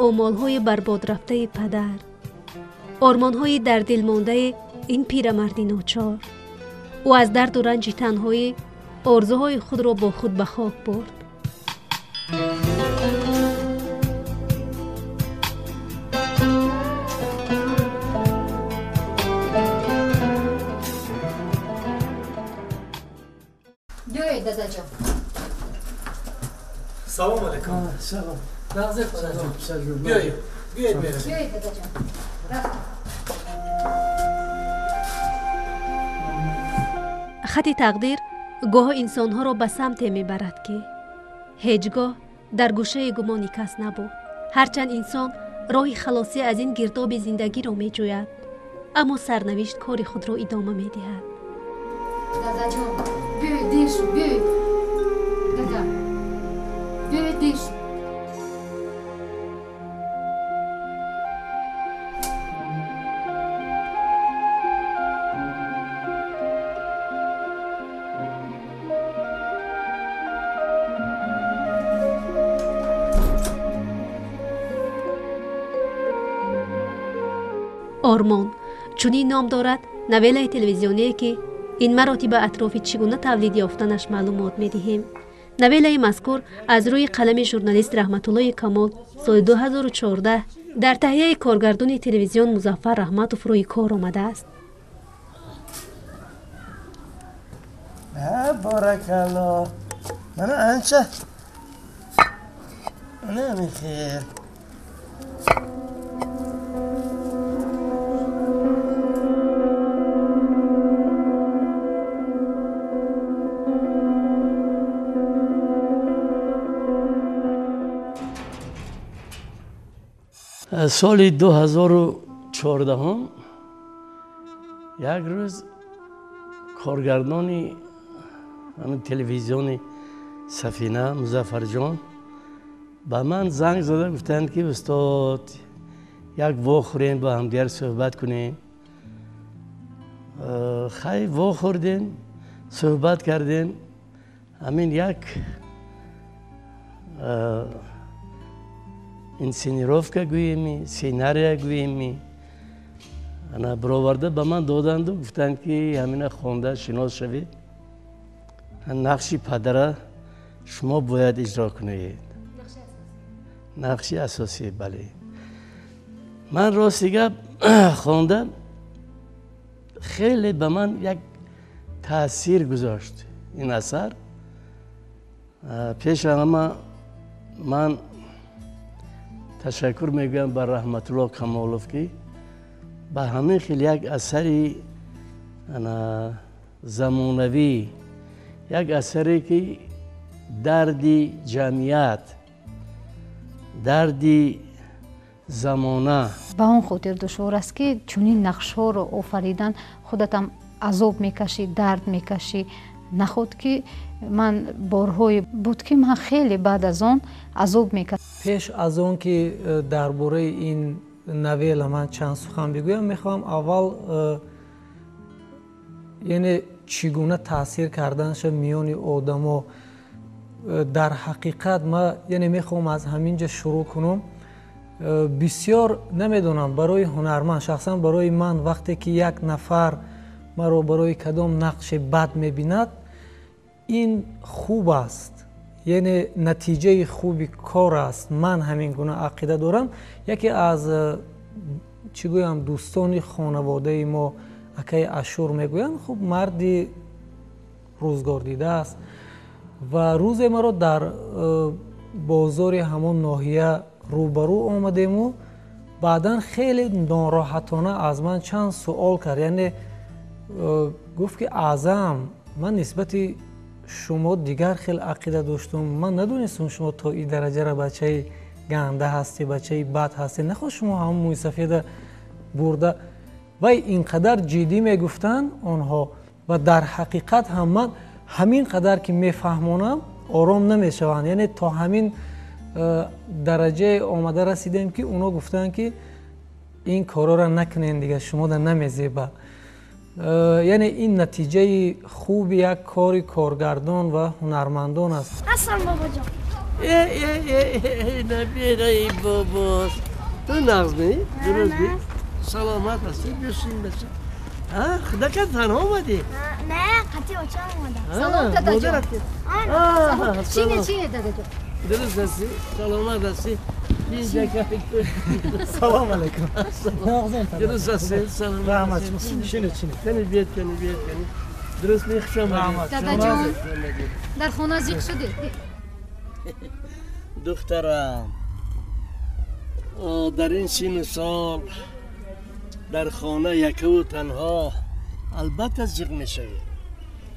آمال‌های برباد رفته پدر، آرمان‌های در دل مانده این پیرمرد ناچار. او از درد و رنج تنهایی آرزوهای خود را با خود به خاک برد. بیایید دادا جان. سلام علیکم. سلام. نازه خدا جان. سلام. بیایید بیایید. بیایید دادا جان. خط تقدیر گاه انسانها را به سمت میبرد که هیچگاه در گوشه گمانی کس نبود. هرچند انسان راه خلاصی از این گرداب زندگی را میجوید، اما سرنوشت کار خود را ادامه میدهد. دادا جان بیایید دیر شد. بیایید دادا. بیایید دیر شد. آرمان چونین نام دارد نویله تلویزیونی که این مراتب اطراف چگونه تولید یافتنش معلومات میدهیم. نویله مذکور از روی قلم ژورنالیست رحمت الله کمال سال 2014 در تهیه کارگردان تلویزیون مظفر رحمتوف روی کار آمده است. بارک الله. من انچه نمیخیر. سال 2014 یک روز کارگردانی همین تلویزیون سفینه مظفر جان به من زنگ زده گفتند که استاد یک واخورین با همدیگر صحبت کنیم. خیلی واخوردیم، صحبت کردیم. همین یک інсценировка гӯеми, сценария гӯеми ана бароварда ба ман доданду гуфтанд ки ҳамина хонда шинос шавед, нақши падара шумо бояд иҷро кунед. нақши асосӣ, бале. ман рости гап хонда хеле ба ман як таъсир гузошт ин асар. пеш ҳама ман تشکر میگویم بر رحمت الله کمالوف که به همین خیلی یک اثری زمانوی، یک اثری که دردی جمعیت، دردی زمانه با اون خاطر دشوار است که چونین نقش ها رو آفریدن خودت هم عذاب میکشی، درد میکشی. نخود که من بارهای بود که من خیلی بعد از آن عذاب میکشم. پیش از آن که درباره این نویل من چند سخن بگویم میخوام اول یعنی چگونه تاثیر کردنش میان آدما در حقیقت ما یعنی میخوام از همینجا شروع کنم. بسیار نمیدونم برای هنرمند، شخصا برای من وقتی که یک نفر مرا برای کدام نقش بد میبیند این خوب است، یعنی نتیجه خوبی کار است. من همین گونه عقیده دارم. یکی از چی گویم دوستان خانواده ما اکای اشور میگویند خب مردی روزگار دیده است و روز ما را در بازار همون ناحیه روبرو آمدیم و بعدا خیلی ناراحتانه از من چند سوال کرد. یعنی گفت که اعظم من نسبت شما دیگر خیلی عقیده داشتم، من ندونستم شما تا این درجه را بچه گنده هستی، بچه بد هستی، نخواه شما هم موی سفید برده و اینقدر جدی میگفتن آنها و در حقیقت هم من همین قدر که میفهمونم آرام نمیشوند. یعنی تا همین درجه آمده رسیدیم که اونا گفتن که این کارا را نکنین دیگه، شما در نمیزیبه. یعنی این نتیجه خوب یک کاری کارگردان و هنرمندان است. اصلا بابا جان نبیره ای باباس تو نغز می؟ درست بی؟ سلامت هستی بشین بشین خدا که تنها آمدی؟ نه قطعی اوچه آمدم. سلام دادا جان. سلام. چینه دادا جان. درست هستی؟ سلامت هستی؟ اینجا که سلام علیکم. درست هستی؟ سلامت رحمت هستی؟ چینه کنی بیاد درست می خوشم آمدی؟ دادا جان در خانه زیق شده. دخترم در این سین سال در خانه یکه و تنها البته زیق می شوی.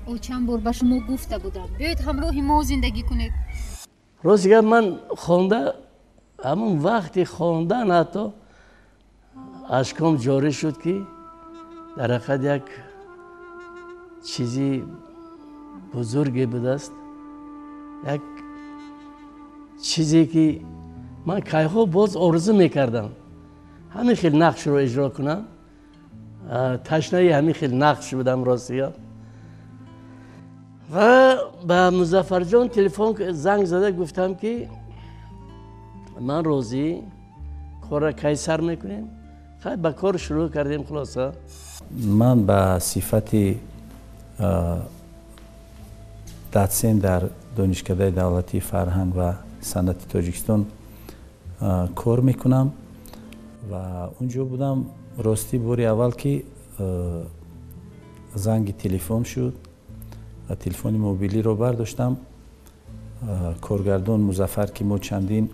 او چند بار به شما گفته بودم بیایید همراه ما زندگی کنید. روزی من خونده همون وقتی خوندن حتی اشکام جاری شد که در حقیقت یک چیزی بزرگی بود است، یک چیزی که من کایخو باز آرزو میکردم همین خیلی نقش رو اجرا کنم. تشنه همین خیلی نقش بودم راستی ها. و به مظفر جان تلفن زنگ زده گفتم که من روزی کار را کی سر میکنیم. خیلی به کار شروع کردیم. خلاصه من به صفت دادسین در دانشکده دولتی فرهنگ و صنعت تاجیکستان کار میکنم و اونجا بودم. راستی باری اول که زنگ تلفن شد و تلفن موبیلی رو برداشتم. کارگردان مظفر که ما چندین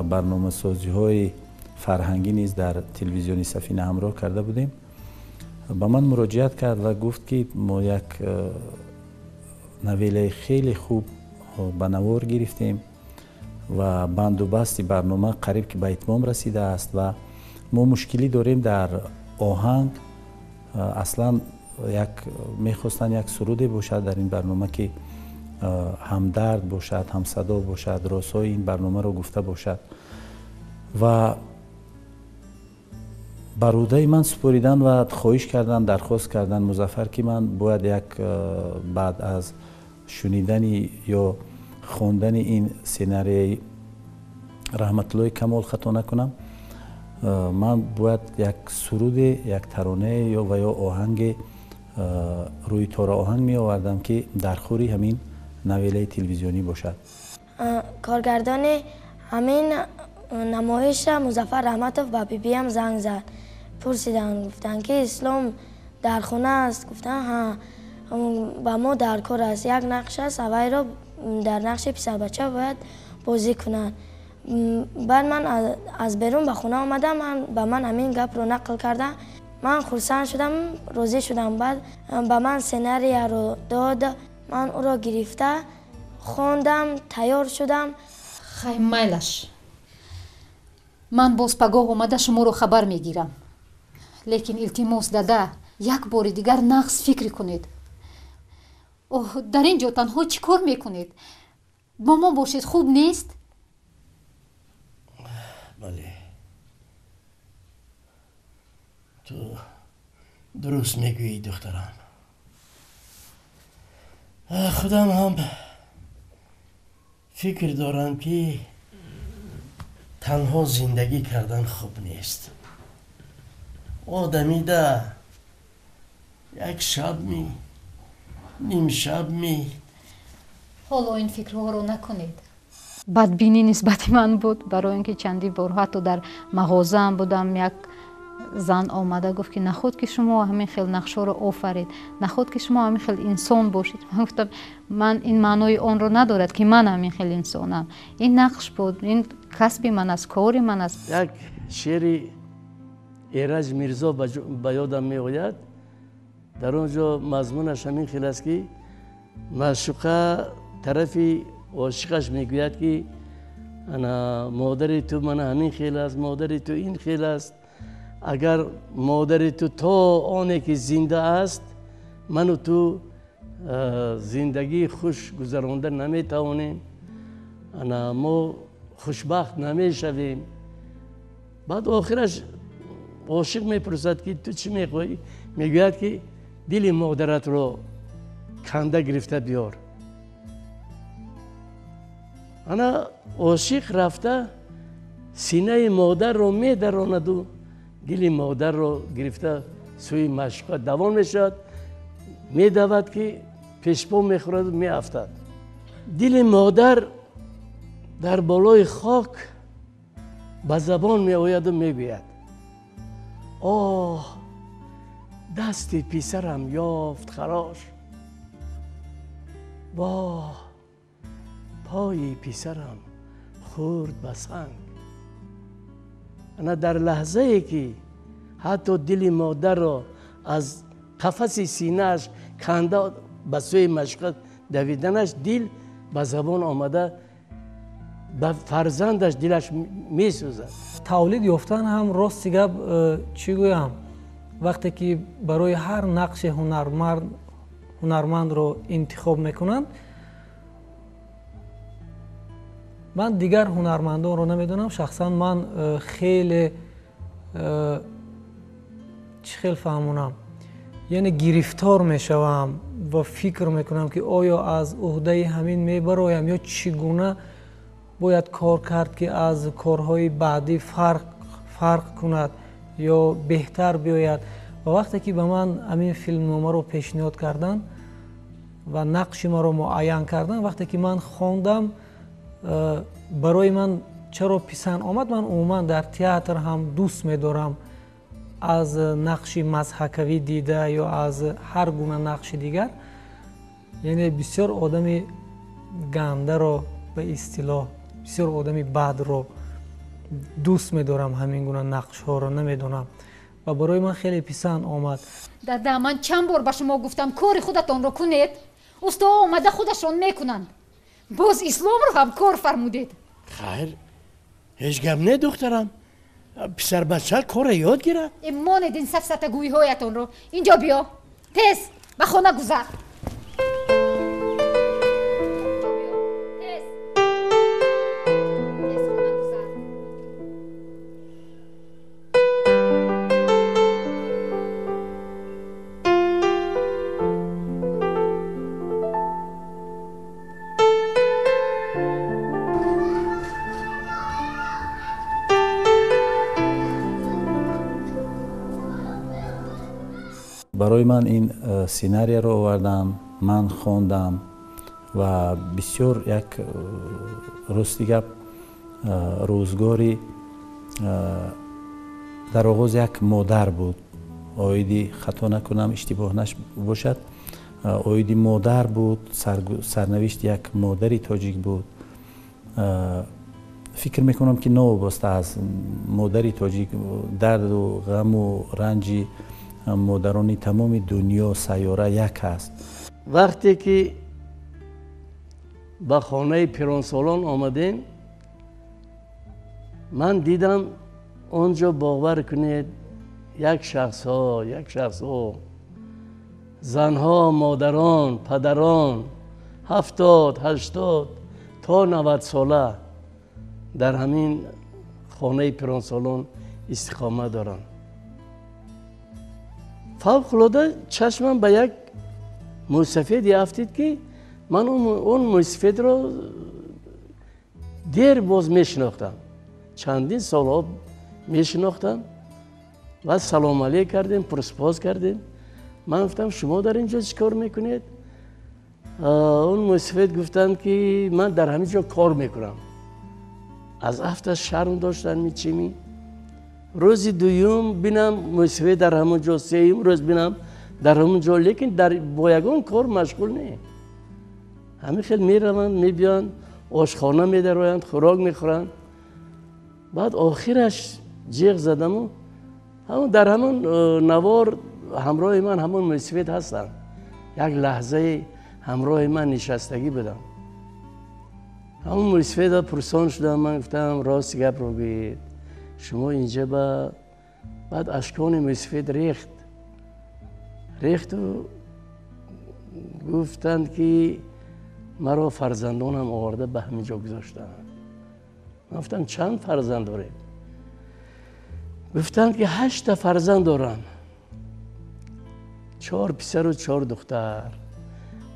برنامه سازی های فرهنگی نیز در تلویزیونی سفینه همراه کرده بودیم. با من مراجعت کرد و گفت که ما یک نویله خیلی خوب به نوار گرفتیم و بندوبست برنامه قریب که به اتمام رسیده است و ما مشکلی داریم در آهنگ. اصلا میخواستن یک سرود باشد در این برنامه که هم درد باشد، هم صدا باشد، راسای این برنامه رو گفته باشد و برودای من سپاریدن و خواهش کردن، درخواست کردن مظفر که من باید یک بعد از شنیدن یا خواندن این سیناریوی رحمت الله کمال خطا نکنم، من باید یک سرود، یک ترانه یا آهنگ روی تار آهنگ می آوردم که در خوری همین نویله تلویزیونی باشد. کارگردان همین نمایش مظفر رحمتوف به بی هم زنگ زد. پرسیدن گفتن که اسلام در خونه است. گفتن ها با ما در کار است. یک نقش است اوای را در نقش پسر بچه باید بازی کنن. بعد من از بیرون به خونه آمدم. به من همین گپ رو نقل کردن. من خرسند شدم، راضی شدم. بعد به من سناریو رو داد. من او را گرفته خواندم، تیار شدم. خیلی میلش من باز پگاه آمده شما رو خبر میگیرم، لیکن التماس داده یک بار دیگر نقص فکر کنید. اوه در اینجا تنها چی کار میکنید؟ با ما باشید خوب نیست؟ بله تو درست میگویی دخترم. خودم هم فکر دارم که تنها زندگی کردن خوب نیست. آدمی ده یک شب می نیم شب می. حالا این فکرها رو نکنید. بدبینی نسبت من بود، برای اینکه چندی بار حتی در مغازه هم بودم یک زن آمده گفت که نخود که شما همین خیلی نقشه رو آفرید، نخود که شما همین خیلی انسان باشید. من گفتم من این معنای آن رو ندارد که من همین خیلی انسانم. این نقش بود، این کسب من است، کار من است. یک شعری ایرج میرزا به یادم می آید. در اونجا مضمونش همین خیلی است که معشوقه طرفی عاشقش میگوید که انا مادر تو من همین خیلی است، مادر تو این خیلی است. اگر مادر تو تا آنی که زنده است من و تو زندگی خوش گذرانده نمیتوانیم، انا ما خوشبخت نمیشویم. بعد آخرش عاشق میپرسد که تو چی میخوایی؟ میگوید که دل مادرت رو کنده گرفته بیار. انا عاشق رفته سینه مادر رو میدراند و دل مادر رو گرفته سوی مشقه دوان میشد، میدود که پیشپا میخورد و میافتد. دل مادر در بالای خاک به زبان میآید و میگوید آه دست پسرم یافت خراش، واه پای پسرم خورد به سنگ. انا در لحظه ای که حتی دل مادر را از قفس سینه‌اش کنده به سوی مشقت دویدنش، دل به زبان آمده به فرزندش دلش میسوزد. تولید یافتن هم راستی گپ چی گویم، وقتی که برای هر نقش هنرمند رو انتخاب میکنند، من دیگر هنرمندان رو نمیدونم، شخصا من خیلی چی خیلی فهمونم، یعنی گرفتار میشوم و فکر میکنم که آیا از عهده همین میبرایم یا چگونه باید کار کرد که از کارهای بعدی فرق کند یا بهتر بیاید. و وقتی که به من همین فیلمنامه رو پیشنهاد کردن و نقش ما رو معین کردن، وقتی که من خواندم برای من چرا پسند آمد. من عموما در تئاتر هم دوست می‌دارم از نقش مضحکوی دیده یا از هر گونه نقش دیگر، یعنی بسیار آدم گنده رو به اصطلاح بسیار آدم بد رو دوست می‌دارم، همین گونه نقش ها رو نمیدونم و برای من خیلی پسند آمد. دادا من چند بار به شما گفتم کار خودتان رو کنید، استا آمده خودشون میکنند، باز اسلام رو هم کار فرمودید. خیر هیچ گم نه دخترم، پسر بچه کار یاد گیره. ماند این سفسطگویی هایتان رو، اینجا بیا، تیز به خانه گذر. برای من این سیناری رو آوردم، من خواندم و بسیار یک راستی گپ روزگاری در آغاز یک مادر بود، آیدی خطا نکنم اشتباه باشد، آیدی مادر بود، سرنوشت یک مادری تاجیک بود. فکر میکنم که نوابسته از مادری تاجیک درد و غم و رنجی مادران تمام دنیا سیاره یک است. وقتی که به خانه پیرانسالان آمدیم، من دیدم آنجا باور کنید یک شخص ها زنها، مادران، پدران 70 80 تا 90 ساله در همین خانه پیرانسالان استقامت دارند. فوق‌العاده چشمم به یک موسفیدی افتید که من اون موسفید رو دیر باز میشناختم، چندین سالها میشناختم و سلام علیک کردیم، پرسپاس کردیم. من گفتم شما در اینجا چی کار میکنید؟ اون موسفید گفتن که من در همینجا کار میکنم. از هفته شرم داشتن میچیمی. روز دوم بینم موسفید در همونجا، سوم روز بینم در همونجا، لیکن در با یگان کار مشغول نه. همین خیلی میروند میبیان، آشخانه میدرویند، خوراک میخورند. بعد آخرش جیغ زدم و همون در همون نوار همراه من همون موسفید هستن. یک لحظه همراه من نشستگی بدم. همون موسفید ها پرسان شدم، من گفتم راست گپ رو بگید، شما اینجا بعد اشکان موسفید ریخت و گفتند که مرا فرزندانم آورده به همینجا گذاشتن. من گفتم چند فرزند دارید؟ گفتند که 8 فرزند دارن، 4 پسر و 4 دختر.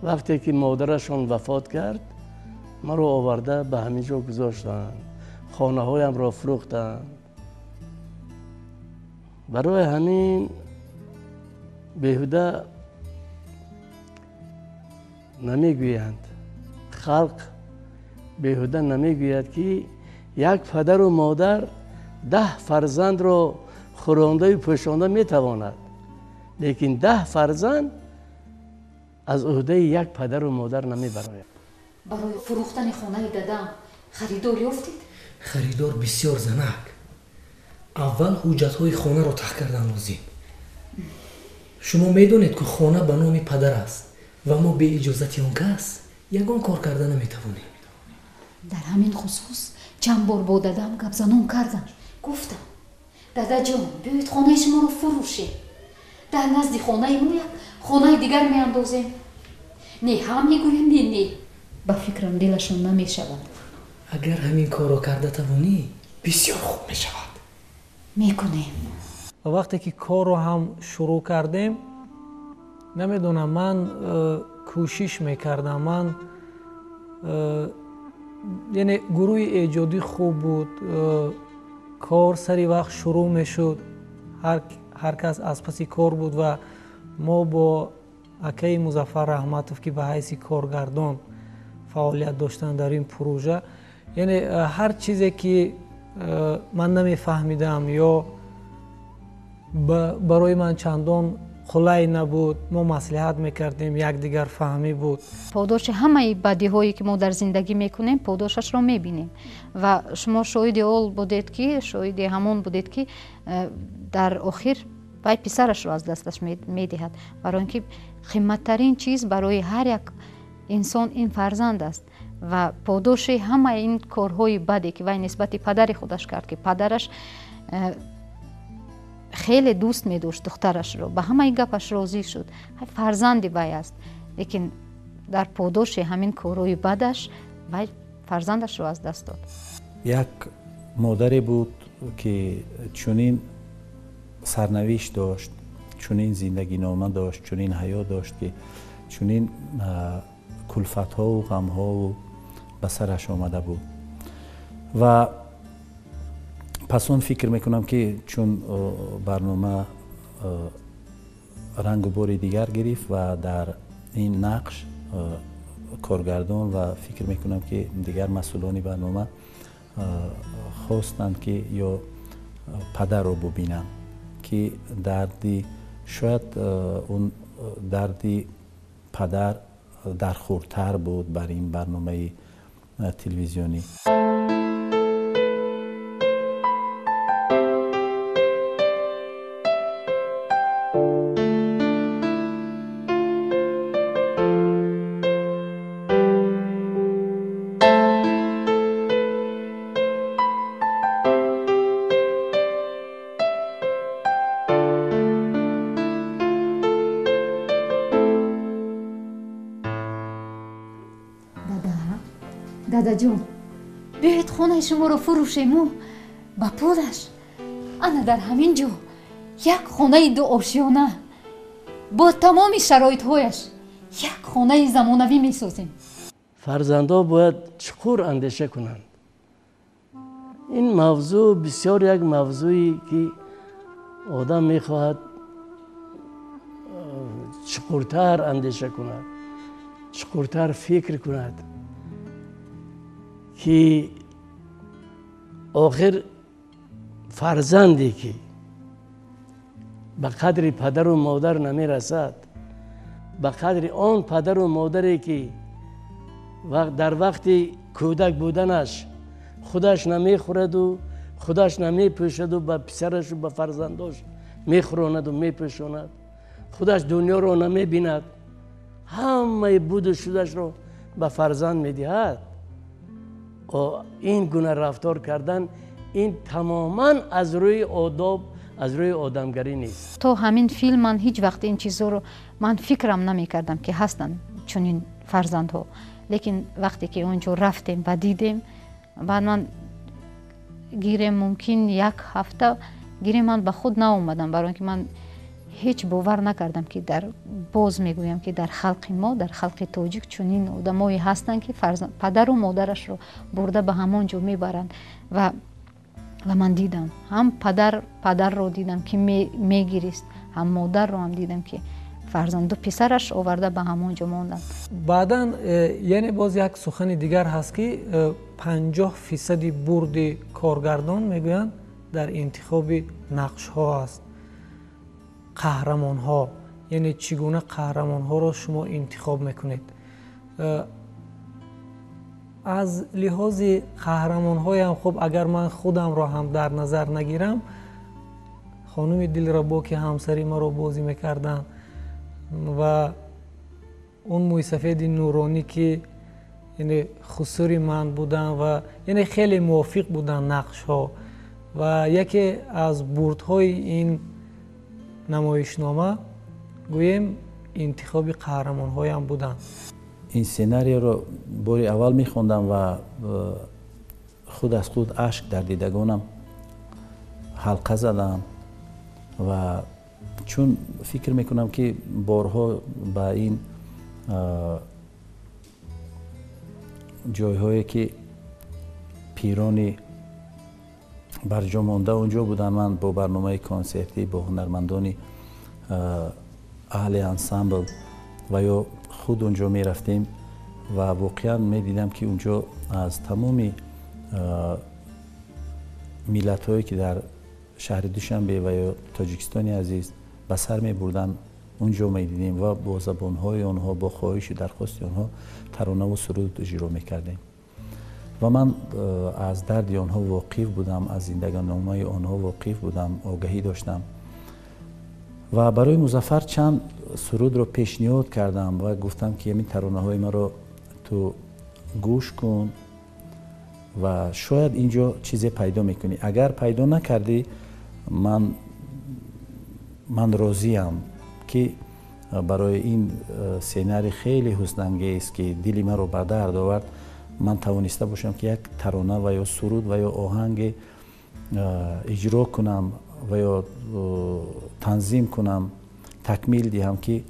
وقتی که مادرشون وفات کرد مرا آورده به همین جا گذاشتند، خانه هایم را فروختند. برای همین بیهوده نمیگویند، خلق بیهوده نمیگوید که یک پدر و مادر 10 فرزند را خورانده و پوشانده میتواند، لیکن 10 فرزند از عهده یک پدر و مادر نمیبراید. برای فروختن خانه دادم خریدار یافتید؟ خریدار بسیار زنک. اول حجت‌های خانه را تحقیق کردن لازم. شما میدونید که خانه به نام پدر است و ما به اجازت آن کس یگان کار کردن نمیتوانیم. در همین خصوص چند بار با دادم گپ زنون کردم. گفتم دادا جان بیایید خانه شما رو فروشیم، در نزد خانه ما یک خانه دیگر میاندازیم. نه هم میگویم نه. به فکرم دلشون نمیشود. اگر همین کار را کرده توانی بسیار خوب میشود. میکنیم. وقتی که کار رو هم شروع کردیم، نمیدونم، من کوشش میکردم. من یعنی گروه ایجادی خوب بود، کار سری وقت شروع میشد، هر کس از پسی کار بود و ما با اکای مظفر رحمتوف که به حیث کارگردان فعالیت داشتن در این پروژه، یعنی هر چیزی که من نمیفهمیدم یا برای من چندان خلای نبود، ما مصلحت میکردیم، یکدیگر فهمی بود. پاداش همه بدی‌هایی که ما در زندگی میکنیم پاداشش را میبینیم و شما شاهد اول بودید که شاهد همون بودید که در آخر وای پسرش را از دستش میدهد، برای اینکه قیمتترین چیز برای هر یک انسان این فرزند است و پاداش همه این کارهای بدی که وای نسبت پدر خودش کرد که پدرش خیلی دوست می داشت دخترش رو، به همه گپش راضی شد، فرزندی وای است، لیکن در پاداش همین کارهای بدش وای فرزندش رو از دست داد. یک مادری بود که چنین سرنوشت داشت، چنین زندگی نامه داشت، چنین حیات داشت که چنین کلفت ها و غم ها و به سرش آمده بود و پس اون فکر میکنم که چون برنامه رنگ و بار دیگر گرفت و در این نقش کارگردان و فکر میکنم که دیگر مسئولان برنامه خواستند که یا پدر رو ببینن که دردی شاید اون دردی پدر درخورتر بود بر این برنامه تلویزیونی. دادا جون بیایید خانه شما رو فروشیم و با پولش انا در همین جا یک خانه 2 آشیانه با تمام شرایط هایش یک خانه زمانوی می سازیم. فرزندا باید چقدر اندیشه کنند. این موضوع بسیار یک موضوعی که آدم می خواهد چقدرتر اندیشه کند، چقدرتر فکر کند که آخر فرزندی که به قدر پدر و مادر نمی رسد، به قدر آن پدر و مادری که در وقت کودک بودنش خودش نمی خورد و خودش نمی پوشد و به پسرش و به فرزنداش می خوراند و می پوشاند، خودش دنیا رو نمی بیند، همه بود و شدش رو به فرزند می دهد. این گونه رفتار کردن این تماما از روی آداب، از روی آدمگری نیست. تو همین فیلم من هیچ وقت این چیزا رو من فکرم نمی کردم که هستن چنین فرزندها، لیکن وقتی که اونجا رفتیم و دیدیم بعد من گیره ممکن 1 هفته گیره من به خود ناومدم، برای اینکه من هیچ باور نکردم که باز میگویم که در خلق ما، در خلق تاجیک چنین آدمایی هستند که پدر و مادرش رو برده به همان جا میبرند و من دیدم هم پدر رو دیدم که میگیریست، هم مادر رو هم دیدم که فرزند و پسرش آورده به همون جا ماندن. بعداً یعنی باز یک سخن دیگر هست که 50% برد کارگردان میگویند در انتخاب نقش ها است. قهرمان ها، یعنی چگونه قهرمان ها را شما انتخاب میکنید. از لحاظ قهرمان های هم خب اگر من خودم را هم در نظر نگیرم، خانم دلربا که همسری ما را بازی میکردن و اون موسفید نورانی که یعنی خسوری من بودن و یعنی خیلی موافق بودن نقش ها و یکی از بردهای این نمایشنامه گویم انتخاب قهرمان های هم بودن. این سیناریو رو باری اول میخوندم و خود از خود اشک در دیدگانم حلقه زدم و چون فکر میکنم که بارها با این جایهایی که پیرانی برجا مانده اونجا بودن، من با برنامه کنسرتی با هنرمندان اهل انسامبل و یا خود اونجا می رفتیم و واقعا می دیدم که اونجا از تمامی ملت هایی که در شهر دوشنبه و یا تاجیکستان عزیز به سر می بردن اونجا می دیدیم و با زبان های آنها، با خواهش و درخواست آنها ترانه و سرود اجرا می کردیم و من از درد آنها واقف بودم، از زندگاننامه آنها واقف بودم، آگاهی داشتم و برای مظفر چند سرود رو پیشنهاد کردم و گفتم که این ترانه های ما رو تو گوش کن و شاید اینجا چیزی پیدا میکنی. اگر پیدا نکردی من راضیم که برای این سیناری خیلی حسن‌انگیز که دلی من رو به درد آورد من توانسته باشم که یک ترانه و یا سرود و یا آهنگ اجرا کنم و یا تنظیم کنم، تکمیل دهم که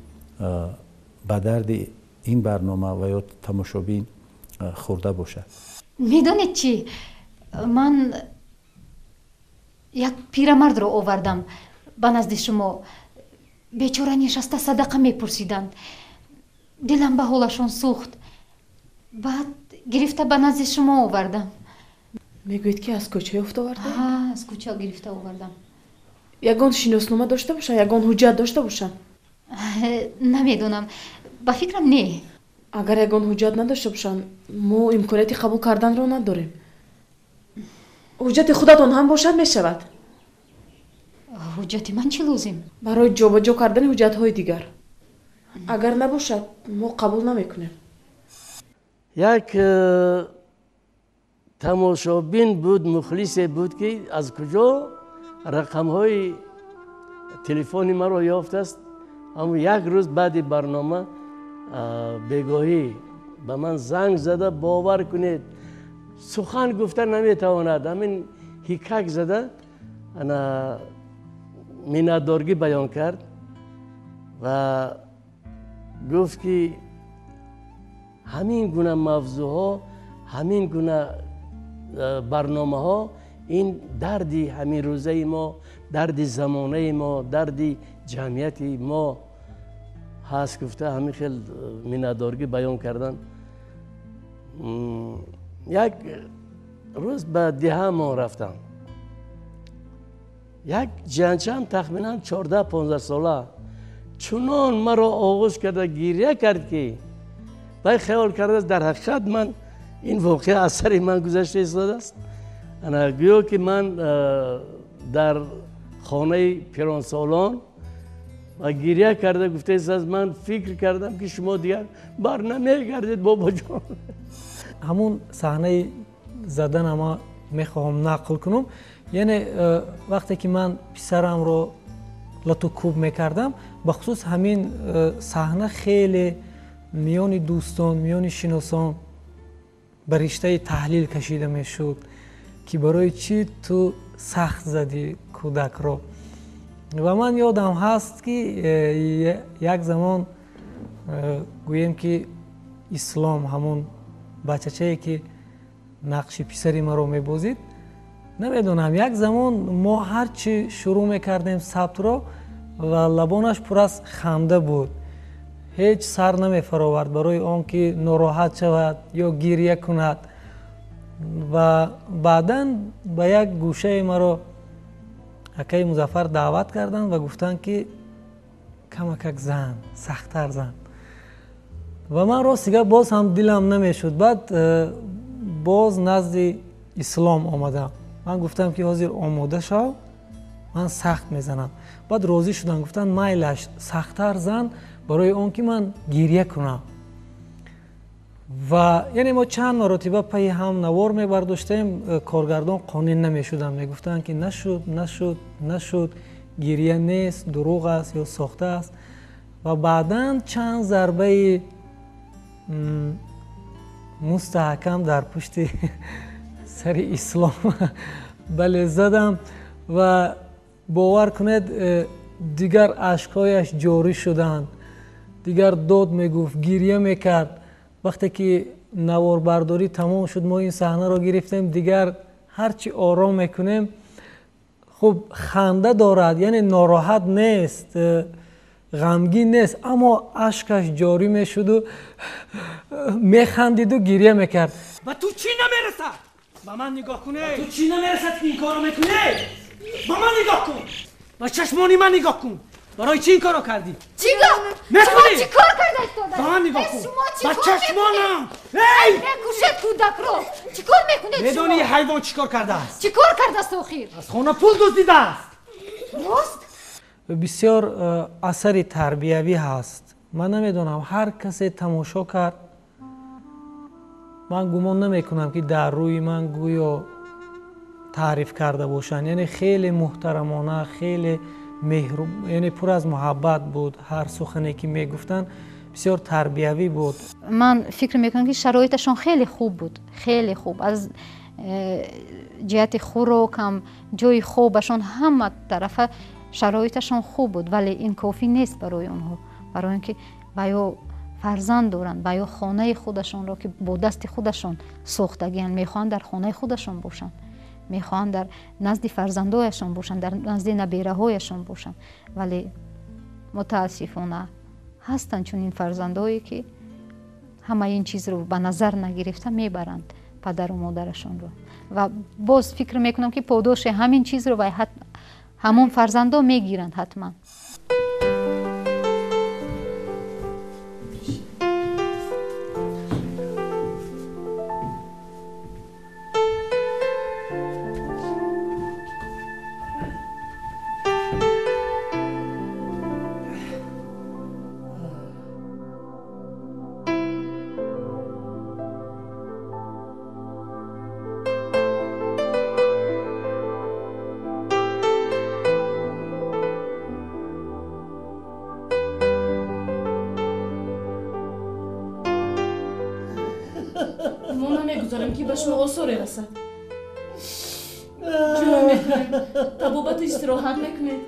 به درد این برنامه و یا تماشابین خورده باشد. میدونید چی؟ من یک پیرمرد رو آوردم به نزد شما. بیچاره نشسته صدقه میپرسیدند. دلم به حالشون سوخت. بعد گرفته به نزد شما آوردم. میگوید که از کوچه افت آورده؟ ها، از کوچه گرفته آوردم. یگان شناسنامه داشته باشن، یگان حجت داشته باشن؟ نمیدونم، به فکرم نه. اگر یگان حجت نداشته باشن ما امکانیت قبول کردن رو نداریم. حجت خودتون هم باشد میشود. حجت من چه لازم؟ برای جابجا کردن حجت های دیگر. اگر نباشد ما قبول نمیکنیم. یک تماشابین بود، مخلص بود که از کجا رقم های تلفنی ما رو یافت است. اما یک روز بعد برنامه بگاهی به من زنگ زده، باور کنید سخن گفته نمیتواند، همین هیکک زده انا مینادارگی بیان کرد و گفت که همین گونه موضوع ها، همین گونه برنامه ها این دردی همین روزه ما، درد زمانه ما، درد جمعیت ما هست. گفته همین خیلی مینادارگی بیان کردن. یک روز به ده ما رفتم، یک جنچم تخمینا 14-15 ساله چنان مرا آغوش کرده گریه کرد که باید خیال کرده است در حقیقت من این واقعه اثر من گذشته ایستاده است. انا گویا که من در خانه پیرانسالان و گریه کرده گفته است از من فکر کردم که شما دیگر بر نمیگردید بابا جان. همون صحنه زدن اما میخواهم نقل کنم. یعنی وقتی که من پسرم رو لطو کوب میکردم، بخصوص همین صحنه خیلی میان دوستان، میان شناسان به رشته تحلیل کشیده میشد که برای چی تو سخت زدی کودک رو. و من یادم هست که یک زمان گویم که اسلام همون بچه‌ای که نقش پسری ما رو میبازید، نمیدونم یک زمان ما هرچی شروع میکردیم ثبت رو و لبانش پر از خنده بود، هیچ سر نمیفراورد برای آن که ناراحت شود یا گریه کند. و بعداً به یک گوشه ما رو اکای مظفر دعوت کردن و گفتن که کمک زن، سخت‌تر زن. و من راستیگه باز هم دلم نمیشد. بعد باز نزد اسلام آمدم. من گفتم که حاضر آماده شو، من سخت میزنم. بعد راضی شدن، گفتن مایلش سخت‌تر زن برای اون که من گریه کنم. و یعنی ما چند مرتبه پای هم نوار میبرداشتیم، کارگردان قانع نمیشدن، میگفتن که نشد، گریه نیست، دروغ است یا ساخته است. و بعداً چند ضربه مستحکم در پشت سر اسلام بله زدم و باور کنید دیگر اشکایش جاری شدند، دیگر داد میگفت، گریه میکرد. وقتی که نوار برداری تمام شد، ما این صحنه رو گرفتیم، دیگر هرچی آرام میکنیم خب خنده دارد، یعنی ناراحت نیست، غمگین نیست، اما اشکش جاری میشد و میخندید و گریه میکرد. و تو چی نمیرسد؟ با من نگاه کنه. تو چی نمیرسد که این کارو میکنه؟ با من نگاه کن، با چشمانی من نگاه کن. برای چی این کارو کردی؟ شما چی کار کرده؟ با من نگاه کن، با چشمانم. میکشد کودک رو. چی کار میکنید؟ میدونی حیوان چی کار کرده است؟ چی کار کرده است آخر؟ از خانه پول دزدیده است. راست؟ بسیار اثر تربیوی هست. من نمیدونم، هر کسی تماشا کرد، من گمان نمی کنم که در روی من گویا تعریف کرده باشن. یعنی خیلی محترمانه، خیلی مهربان، یعنی پر از محبت بود. هر سخنی که میگفتن بسیار تربیوی بود. من فکر میکنم که شرایطشون خیلی خوب بود، خیلی خوب، از جهت خوراک هم جای خوبشون همه طرفه شرایطشون خوب بود، ولی این کافی نیست برای اونها، برای اینکه باید فرزند دارن، باید خانه خودشون رو که با دست خودشون ساختگیان، میخوان در خانه خودشون باشن، میخوان در نزد فرزندایشون باشن، در نزد نبیره هایشون باشن. ولی متاسفانه هستن چون این فرزندایی که همه این چیز رو به نظر نگرفته میبرند پدر و مادرشون رو. و باز فکر میکنم که پاداش همین چیز رو همون فرزندا میگیرند حتما. نمیگذارم که به شما آثاری رسد. جون میکنیم طبابت استراحت میکنید،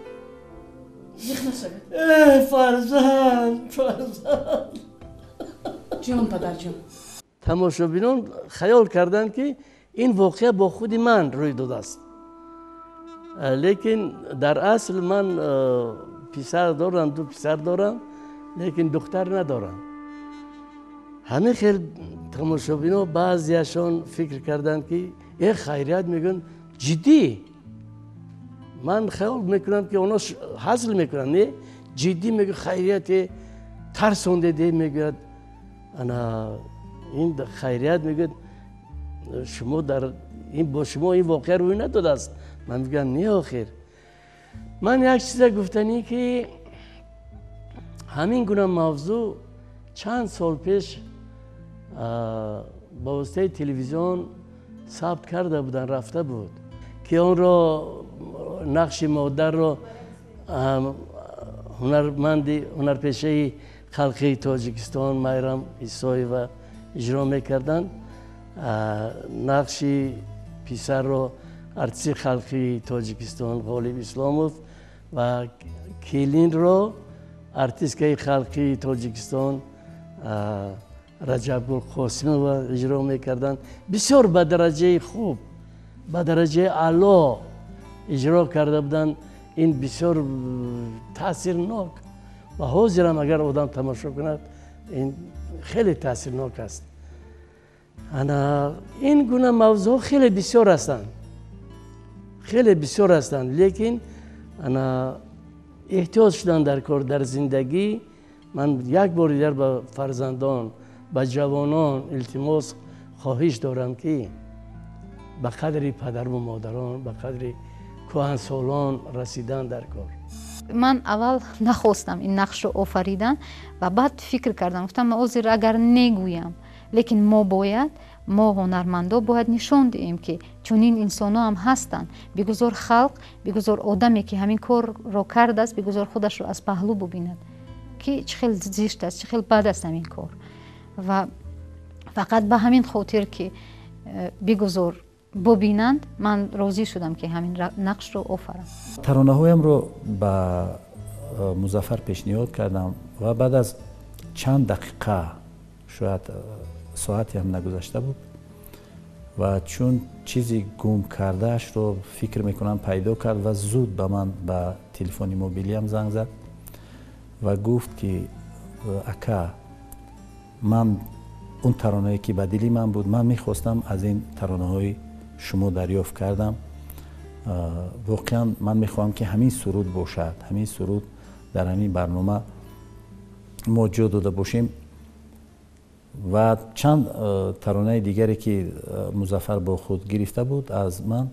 یخ نشود. فرزند جان پدر جان. تماشابینان خیال کردند که این واقعه با خود من روی داده است، لیکن در اصل من پسر دارم، 2 پسر دارم، لیکن دختر ندارم. همه خیلی تماشابینا بعضیشان فکر کردند که این خیریت میگن جدی. من خیال میکنم که اونا حاصل میکنن، نه جدی میگه خیریت ترسونده ده میگه انا این خیریت میگه شما در این با شما این واقعه روی نداده است. من میگم نه آخر. من یک چیز گفتنی که همین گونه موضوع چند سال پیش با واسطه تلویزیون ثبت کرده بودن، رفته بود که اون را نقش مادر را هنرپیشه خلقی تاجیکستان میرم ایسایی و اجرا میکردن، نقش پسر را ارتش خلقی تاجیکستان غالب اسلاموف و کلین رو ارتیستای خلقی تاجیکستان رجب گل قاسمی و اجرا میکردن. بسیار به درجه خوب، به درجه اعلی اجرا کرده بودن. این بسیار تاثیرناک و حاضرم اگر آدم تماشا کند این خیلی تاثیرناک است. انا این گونه موضوع خیلی بسیار هستند، خیلی بسیار هستند، لیکن انا احتیاط شدن در کار در زندگی. من یک بار دیگر به فرزندان، به جوانان التماس خواهش دارم که به قدر پدر و مادران، به قدر کهنسالان رسیدن در کار. من اول نخواستم این نقش رو آفریدن و بعد فکر کردم، گفتم عذر اگر نگویم، لیکن ما هنرمندا باید نشون دهیم که چنین انسان ها هم هستند. بگذار خلق، بگذار آدمی که همین کار رو کرده است، بگذار خودش رو از پهلو ببیند که چه خیلی زشت است، چه خیلی بد است همین کار. و فقط به همین خاطر که بگذار ببینند من راضی شدم که همین نقش رو آفرم. ترانه هایم رو به مظفر پیشنهاد کردم و بعد از چند دقیقه، شاید ساعتی هم نگذشته بود و چون چیزی گم کردهش رو فکر میکنم پیدا کرد و زود به من به تلفن موبیلیم زنگ زد و گفت که اکا، من اون ترانه‌ای که به دلی من بود، من میخواستم از این ترانه های شما دریافت کردم. واقعا من میخواهم که همین سرود باشد، همین سرود در همین برنامه ما جا داده باشیم. و چند ترانه دیگری که مظفر با خود گرفته بود از من،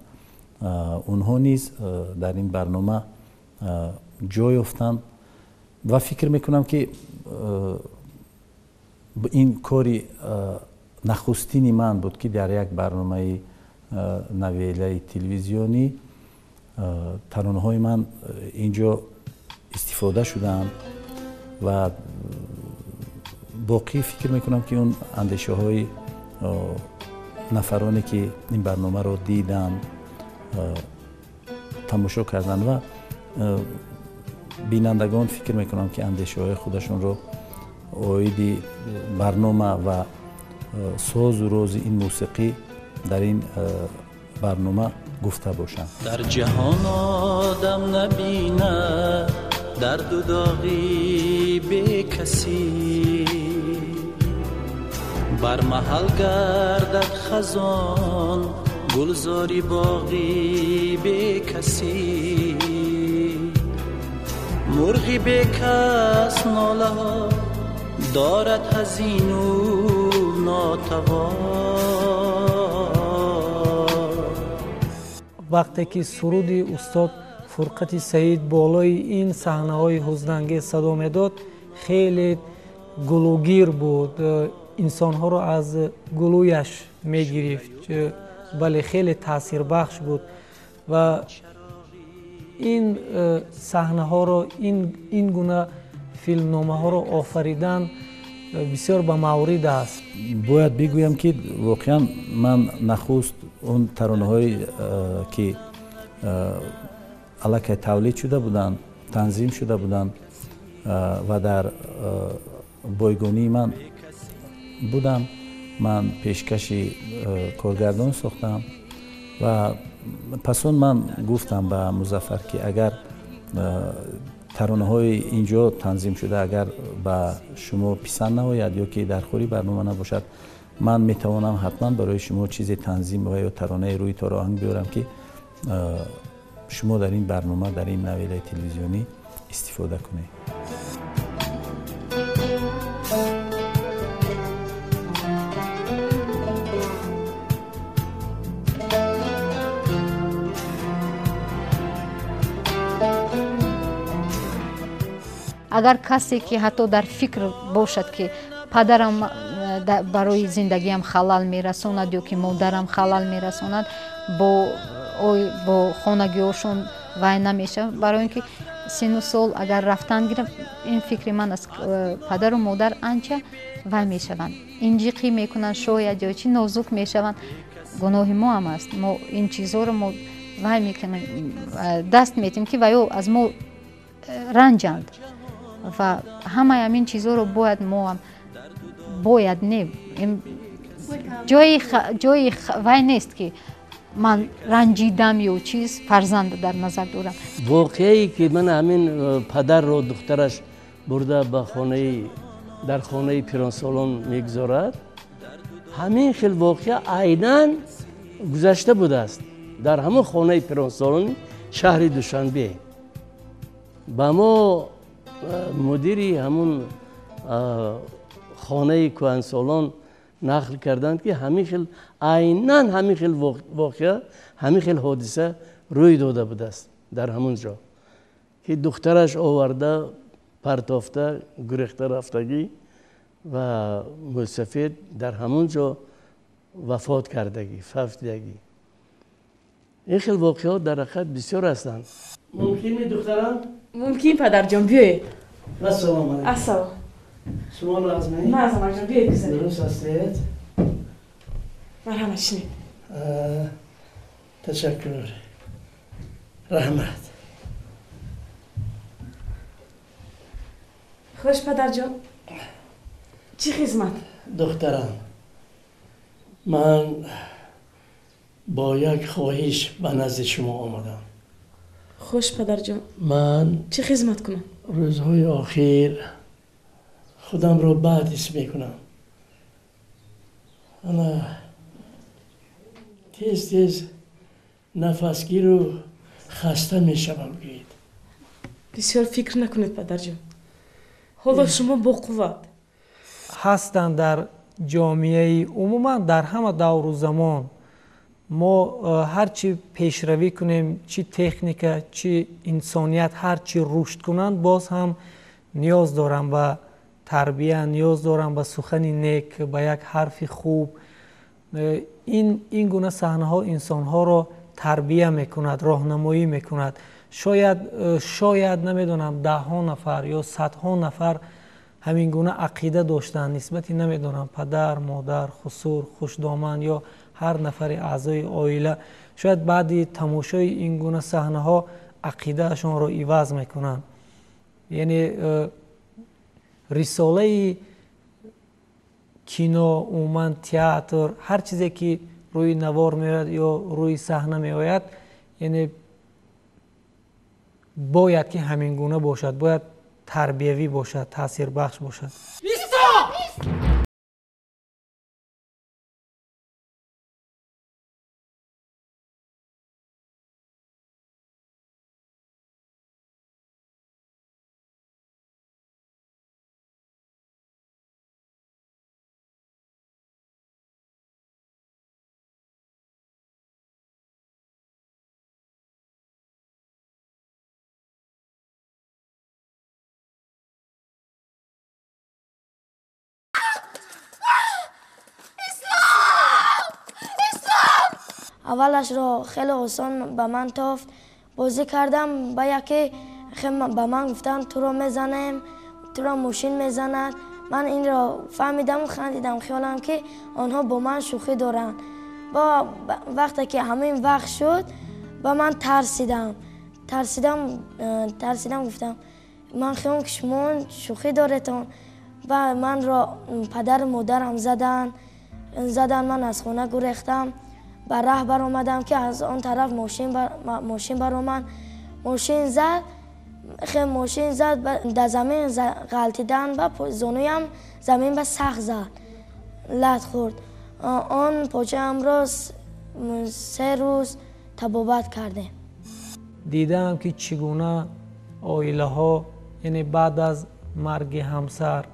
اونها نیز در این برنامه جای یافتند و فکر میکنم که این کاری نخستینی من بود که در یک برنامه نویله تلویزیونی ترانه های من اینجا استفاده شدند و باقی فکر میکنم که اون اندیشه های نفرانی که این برنامه رو دیدن، تماشا کردن و بینندگان فکر میکنم که اندیشه های خودشون رو عاید برنامه و ساز و راز این موسیقی در این برنامه گفته باشند. در جهان آدم نبینه درد و داغی به کسی، بر محل گردد خزان گلزاری باغی به کسی، مرغی به کس ناله ها دارد حزین و ناتوان. وقتی که سرود استاد فرقت سعید بالای این صحنه های حزن‌انگیز صدا میداد، خیلی گلوگیر بود، انسان ها رو از گلویش میگرفت، بله خیلی تاثیر بخش بود و این صحنه ها رو، این گونه فیلمنامه ها رو آفریدن بسیار به مورد است. باید بگویم که واقعا من نخست اون ترانه هایی که علاقه تولید شده بودن، تنظیم شده بودن و در بایگانی من بودم، من پیشکشی کارگردان ساختم و پس اون من گفتم به مظفر که اگر ترانه های اینجا تنظیم شده اگر به شما پسند نآید یا که در خوری برنامه نباشد، من میتوانم حتما برای شما چیزی تنظیم و یا ترانه روی تار آهنگ بیارم که شما در این برنامه، در این نویله تلویزیونی استفاده کنید. اگر کسی که حتی در فکر باشد که پدرم برای زندگیم خلال میرساند یا که مادرم خلال میرساند، با خانگی‌هاشون وای نمیشه، برای اینکه سن و سال اگر رفتن گیرم، این فکر من از پدر و مادر انچه وای میشوند، اینجیقی میکنن، شاید یا چی نازک میشوند. گناه ما هم است، ما این چیزها رو ما وای میکنیم، دست میتیم که وای از ما ранҷанд ва ҳамаи ҳамин чизҳоро бояд мо ҳам бояд не ҷои вай нест ки ман ранҷидам ё чиз фарзанд дар назар дорам. воқеае ки ман ҳамин падарро духтараш бурда ба дар хонаи пиронсолон мегузорад, ҳамин хел воқеа айнан гузашта будааст дар ҳамон хонаи пиронсолони шаҳри душанбе. ба мо мудири ҳамон хонаи кӯҳансолон нақл карданд ки ҳамин хел айнан ҳамин хел воқеа ҳамин хел ҳодиса рӯй дода будааст дар ҳамон ҷо ки духтараш оварда партофта гурехта рафтагӣ ва мӯсафед дар ҳамон ҷо вафот кардагӣ фавтидагӣ. ин хел воқеот дар ҳақиқат бисёр ҳастанд. мумкин ми духтарам? мумкин падарҷон биёед. ассалому алайкум. ассалом. шумо лазмаи? ман азамакҷон биёед гузаред. дуруст ҳастед? марҳамат шинед. ташаккур. раҳмат. хуш падарҷон. чӣ хизмат? духтарам, ман бо як хоҳиш ба назди шумо омадам. хуш падарҷон. ман чӣ хизмат кунам? рӯзҳои охир худамро бад ҳис мекунам. ана тез тез нафасгиру хаста мешавам гӯед. бисёр фикр накунед падарҷон. ҳоло шумо боқувват ҳастанд дар ҷомеаи умуман дар ҳама давру замон. мо ҳарчи пешравӣ кунем, чӣ техника, чӣ инсоният ҳарчи рушд кунанд, боз ҳам ниёз дорам ба тарбия, ниёз дорам ба сухани нек, ба як ҳарфи хуб. ин гуна саҳнаҳо инсонҳоро тарбия мекунад, роҳнамоӣ мекунад. шояд намедонам даҳҳо нафар ё садҳо нафар ҳамин гуна ақида доштанд нисбати намедонам падар, модар, хусур, хушдоман ё ҳар нафари аъзои оила. шояд баъди тамошои ин гуна саҳнаҳо ақидаашонро иваз мекунанд. яъне рисолаи кино, умуман театр, ҳар чизе ки рӯи навор меояд ё рӯи саҳна меояд, яъне бояд ки ҳамин гуна бошад, бояд тарбиявӣ бошад, таъсирбахш бошад. аввалашро хеле осон ба ман тофт. бозӣ кардам ба яке ба ман гуфтанд туро мезанем, туро мошин мезанад. ман инро фаҳмидаму хандидам, хиёлам ки онҳо бо ман шӯхӣ доранд. вақте ки ҳамин вақт шуд ба ман тарсидам гуфтам ман хиёлам ки шумо шӯхӣ доретон. ба манро падару модарам задан, ман аз хона гурехтам. ба раҳ баромадам ки аз он тараф мошин баромад. мошин зад дар замин ғалтидан ба зонуям замин ба сахт зад, лат хӯрд. он почаамро 3 рӯз табобат кардем. дидам ки чӣ гуна оилаҳо, яъне баъд аз марги ҳамсар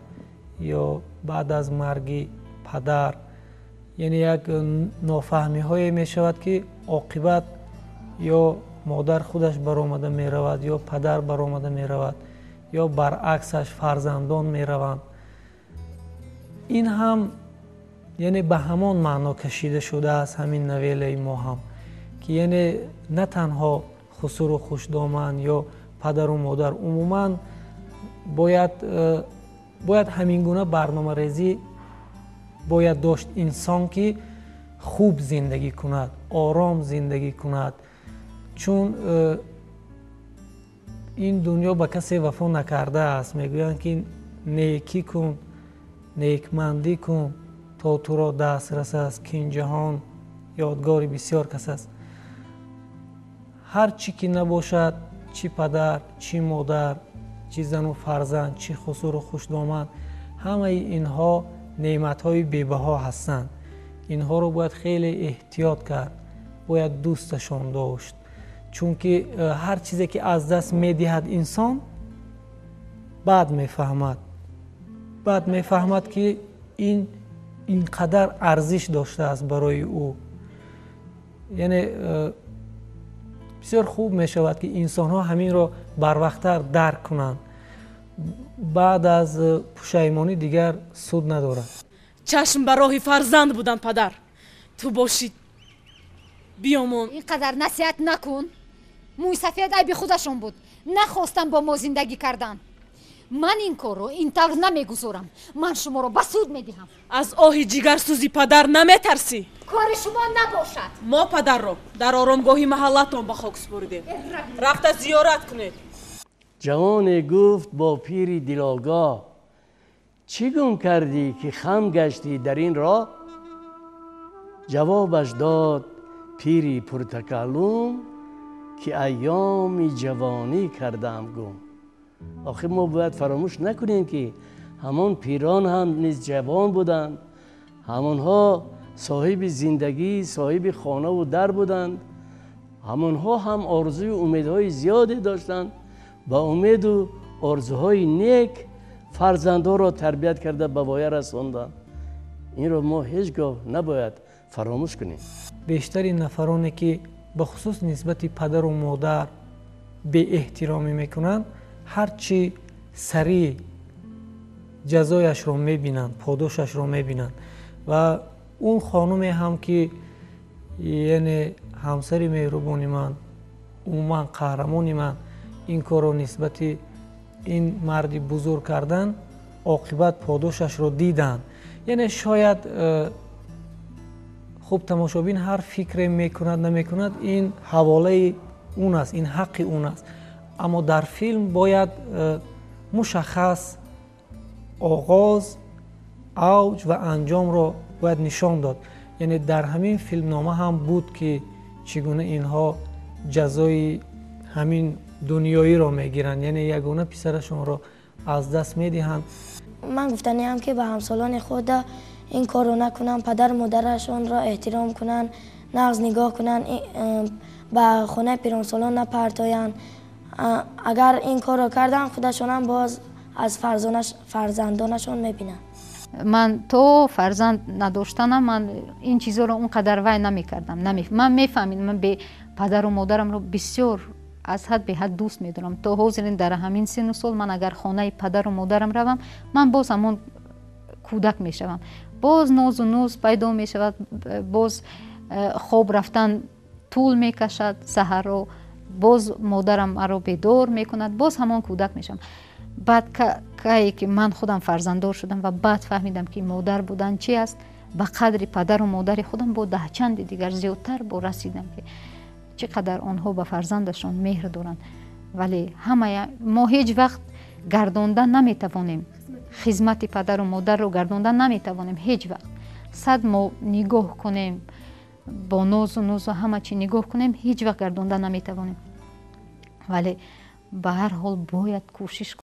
ё баъд аз марги падар, яъне як нофаҳмиҳое мешавад ки оқибат ё модар худаш баромада меравад ё падар баромада меравад ё баръаксаш фарзандон мераванд. ин ҳам яъне ба ҳамон маъно кашида шудааст ҳамин навелаи мо ҳам, ки яъне на танҳо хусуру хушдоман ё падару модар, умуман бояд ҳамин гуна барномарезӣ бояд дошт инсон ки хуб зиндагӣ кунад, ором зиндагӣ кунад. чун این دنیا به کسی وفا نکرده است. میگویند که نیکی کن، نیکمندی کن تا تو را دسترس است، که این جهان یادگاری بسیار کس است. هر چی که نباشد، چی پدر، چی مادر، چی زن و فرزند، چی خسر و خوشدامن، همه اینها نعمت‌های بی‌بها هستند. اینها رو باید خیلی احتیاط کرد، باید دوستشان داشت، چون که هر چیزی که از دست می‌دهد انسان بعد می‌فهمد که اینقدر ارزش داشته است برای او. یعنی بسیار خوب می شود که انسان ها همین را بروقتر درک کنند. بعد از پشیمانی دیگر سود ندارد. چشم بر راه فرزند بودن پدر، تو باشید بیامون. اینقدر نصیحت نکن. موی سفید عیب خودشون بود، نخواستم با ما زندگی کردن. من این کار رو این طور نمیگذارم. من شما رو به سود میدهم. از آه جگرسوزی پدر نمیترسی؟ کار شما نباشد. ما پدر رو در آرامگاهی محلتون به خاک سپردیم، رفته زیارت کنید. جوان گفت با پیری دلاگاه، چی گم کردی که خم گشتی در این راه؟ جوابش داد پیری پرتکلم، که ایام جوانی کردم گم. آخه ما باید فراموش نکنیم که همان پیران هم نیز جوان بودند، همانها صاحب زندگی، صاحب خانه و در بودند، همانها هم آرزوی امیدهای زیادی داشتند. با امید و آرزوهای نیک فرزندها را تربیت کرده به وای رساندند. این را ما هیچگاه نباید فراموش کنیم. بیشتر نفرانی که به خصوص نسبت پدر و مادر به احترامی میکنند، هرچی سریع جزایش رو میبینند، پاداشش رو میبینند. و اون خانم هم که یعنی همسر مهربانی من، من قهرمانی من، این کار رو نسبت این مردی بزرگ کردن، عاقبت پاداشش رو دیدن. یعنی شاید خوب تماشابین هر فکر میکند نمیکند، این حواله اون است، این حق اون است. اما در فیلم باید مشخص آغاز، اوج و انجام را باید نشان داد. یعنی در همین فیلم نامه هم بود که چگونه اینها جزای همین دنیایی را میگیرند، یعنی یگانه پسرشون را از دست میدهند. من گفتنی هم که به همسالان خود این کار رو نکنن، پدر مادرشون را احترام کنن، نقض نگاه کنن، به خونه پیرانسالان نپرتاین. اگر این کار رو کردن، خودشون هم باز از فرزندانشون میبینن. من تو فرزند نداشتنم، من این چیزا رو اونقدر وای نمیکردم. من میفهمیدم، من به پدر و مادرم رو بسیار از حد به حد دوست میدارم. تا حاضرین در همین سن و سال من اگر خانه پدر و مادرم روم، من باز همون کودک میشوم. باز ناز و نوز پیدا میشود، باز خواب رفتن طول میکشد، سحر رو باز مادرم مرا بیدار میکند، باز همان کودک میشم. بعد که من خودم فرزنددار شدم و بعد فهمیدم که مادر بودن چی است، به قدر پدر و مادر خودم با ده چند دیگر زیادتر با رسیدم که چقدر آنها به فرزندشان مهر دارند. ولی همه ما هیچ وقت گرداندن نمیتوانیم، خدمت پدر و مادر رو گرداندن نمیتوانیم هیچ وقت. صد ما نگاه کنیم، با ناز و نوز و همه چی نگاه کنیم، هیچ وقت گرداندن نمیتوانیم. ولی به هر حال باید کوشش